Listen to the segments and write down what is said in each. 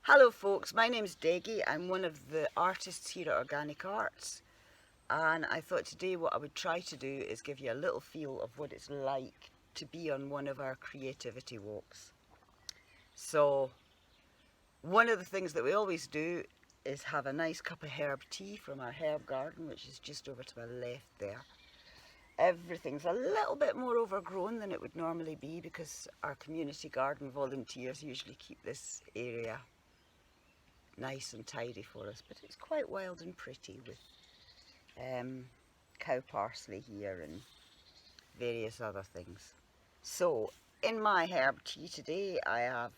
Hello folks, my name's Deggie. I'm one of the artists here at Organic Arts, and I thought today what I would try to do is give you a little feel of what it's like to be on one of our creativity walks. So one of the things that we always do is have a nice cup of herb tea from our herb garden, which is just over to my left there. Everything's a little bit more overgrown than it would normally be because our community garden volunteers usually keep this area nice and tidy for us, but it's quite wild and pretty with cow parsley here and various other things. So in my herb tea today I have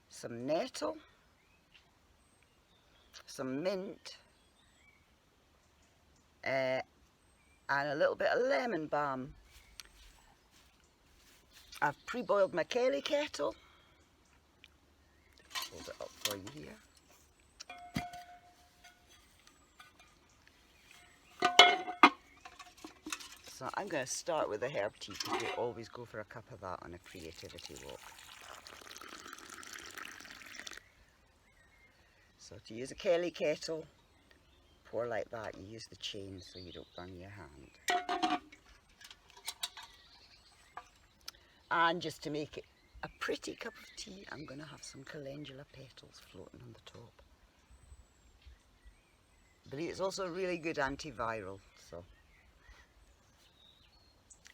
some nettle, some mint, and a little bit of lemon balm. I've pre-boiled my kelly kettle. Hold it up for you here. So I'm going to start with the herb tea because we always go for a cup of that on a creativity walk. So to use a kelly kettle, pour like that. You use the chain so you don't burn your hand. And just to make it a pretty cup of tea, I'm going to have some calendula petals floating on the top. But it's also a really good antiviral, so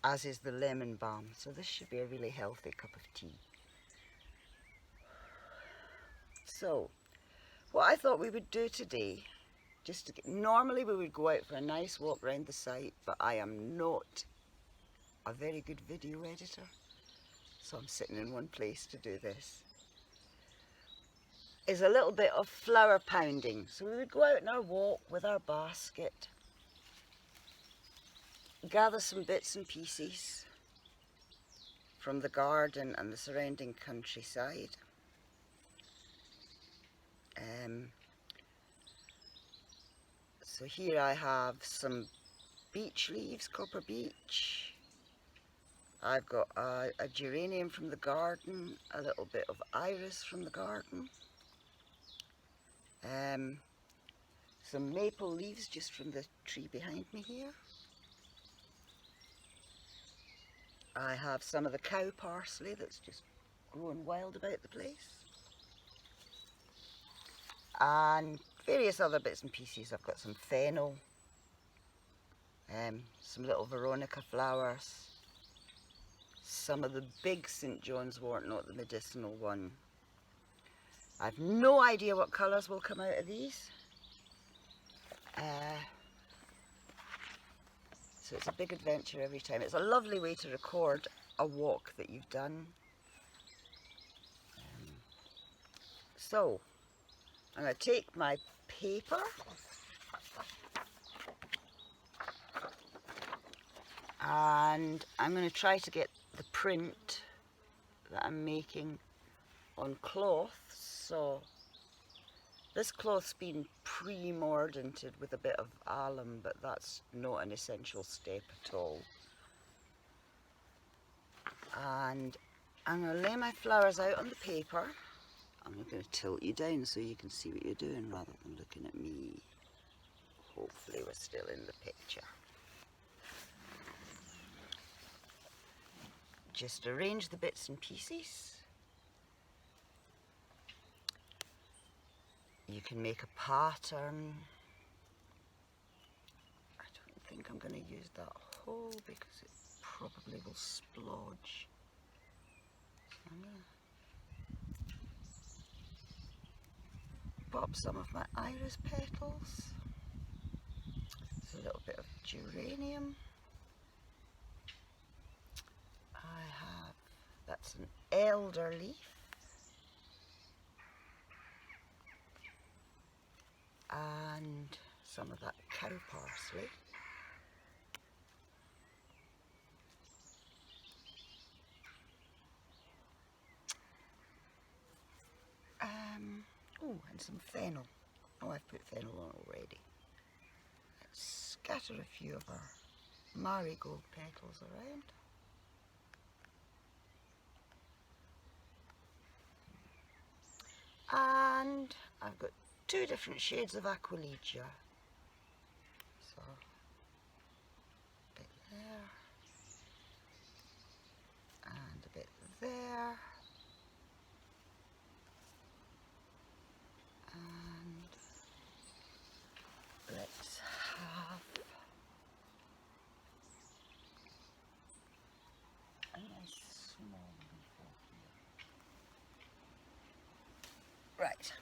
as is the lemon balm. So this should be a really healthy cup of tea. So what I thought we would do today, just to get, normally we would go out for a nice walk around the site, but I am not a very good video editor, so I'm sitting in one place to do this, is a little bit of flower pounding. So we would go out on our walk with our basket, gather some bits and pieces from the garden and the surrounding countryside. So here I have some beech leaves, copper beech. I've got a geranium from the garden, a little bit of iris from the garden. Some maple leaves just from the tree behind me here. I have some of the cow parsley that's just growing wild about the place. And various other bits and pieces. I've got some fennel, some little veronica flowers, some of the big St. John's wort, not the medicinal one. I've no idea what colours will come out of these. So it's a big adventure every time. It's a lovely way to record a walk that you've done. So I'm going to take my paper and I'm going to try to get the print that I'm making on cloth. So this cloth's been pre-mordanted with a bit of alum, but that's not an essential step at all. And I'm going to lay my flowers out on the paper. I'm going to tilt you down so you can see what you're doing rather than looking at me. Hopefully we're still in the picture. Just arrange the bits and pieces. You can make a pattern. I don't think I'm going to use that whole because it probably will splodge. So I'm going to pop some of my iris petals. There's a little bit of geranium. That's an elder leaf. And some of that cow parsley. Oh, and some fennel. Oh, I've put fennel on already. Let's scatter a few of our marigold petals around. And I've got 2 different shades of Aquilegia. So, a bit there, and a bit there, and let's have a nice small leaf here. Right.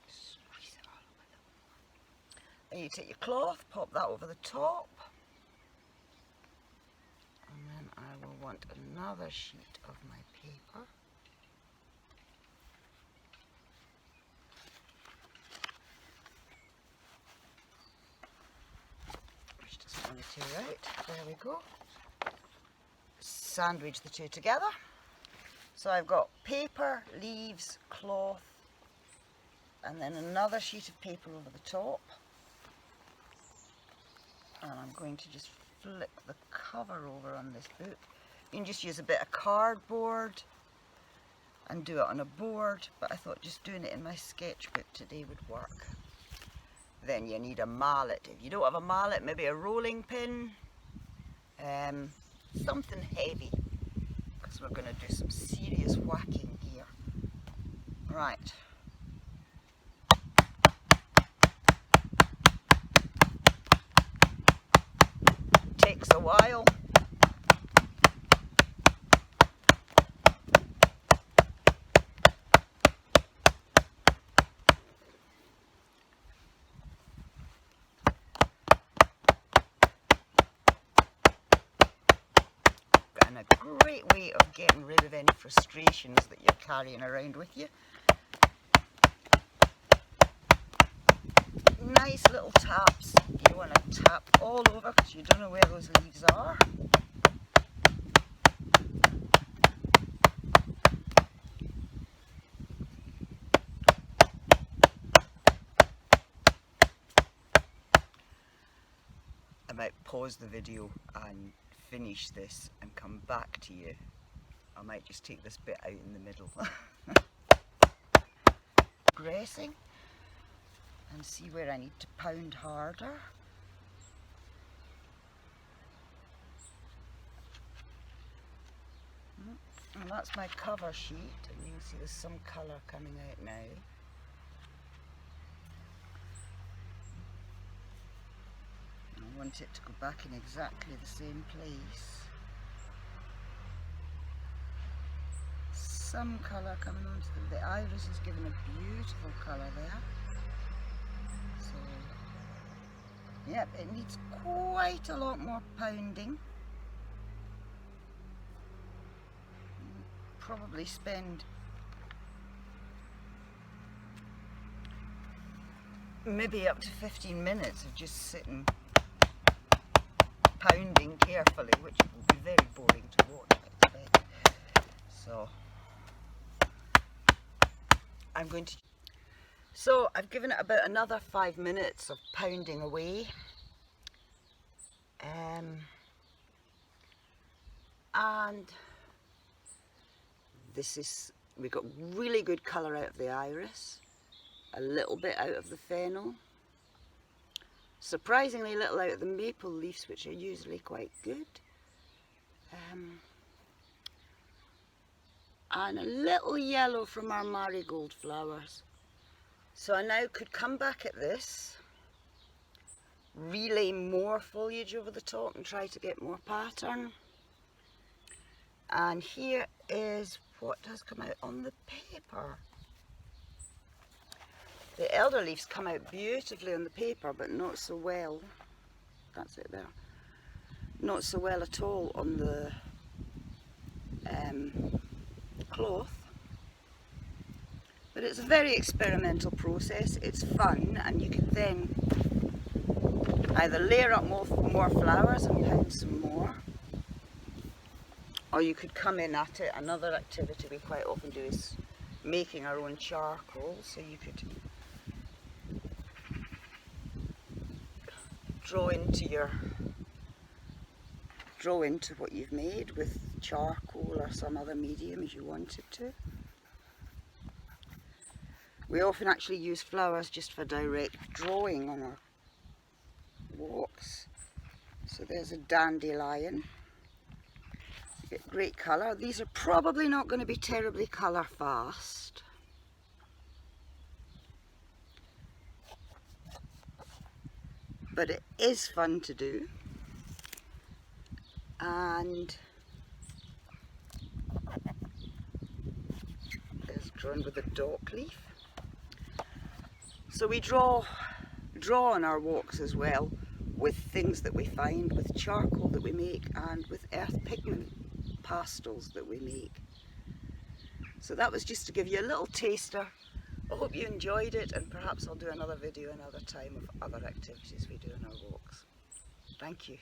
Squeeze it all over them. And you take your cloth, pop that over the top, and then I will want another sheet of my paper. Which doesn't want to tear out. There we go. Sandwich the 2 together. So I've got paper, leaves, cloth, and then another sheet of paper over the top. And I'm going to just flick the cover over on this book. You can just use a bit of cardboard and do it on a board, but I thought just doing it in my sketchbook today would work. Then you need a mallet. If you don't have a mallet, maybe a rolling pin, something heavy, because we're going to do some serious whacking here. Right. Takes a while. And a great way of getting rid of any frustrations that you're carrying around with you. Nice little taps. You want to tap all over because you don't know where those leaves are. I might pause the video and finish this and come back to you. I might just take this bit out in the middle. Progressing and see where I need to pound harder. And that's my cover sheet, and you can see there's some colour coming out now. I want it to go back in exactly the same place. Some colour coming onto the iris is giving a beautiful colour there. So, yep, it needs quite a lot more pounding. Probably spend maybe up to 15 minutes of just sitting pounding carefully, which will be very boring to watch, I expect. So I'm going to. So I've given it about another 5 minutes of pounding away, and this is, we got really good colour out of the iris, a little bit out of the fennel, surprisingly little out of the maple leaves, which are usually quite good, and a little yellow from our marigold flowers. So I now could come back at this, relay more foliage over the top and try to get more pattern. And here is what has come out on the paper. The elder leaves come out beautifully on the paper, but not so well. That's it there. Not so well at all on the cloth. But it's a very experimental process. It's fun, and you can then either layer up more flowers and pound some more, or you could come in at it. Another activity we quite often do is making our own charcoal, so you could draw into your draw into what you've made with charcoal or some other medium as you wanted to. We often actually use flowers just for direct drawing on our walks. So there's a dandelion. You get great colour. These are probably not going to be terribly colour fast. But it is fun to do. And there's drawn with a dock leaf. So we draw on our walks as well with things that we find, with charcoal that we make, and with earth pigment pastels that we make. So that was just to give you a little taster. I hope you enjoyed it, and perhaps I'll do another video another time of other activities we do on our walks. Thank you.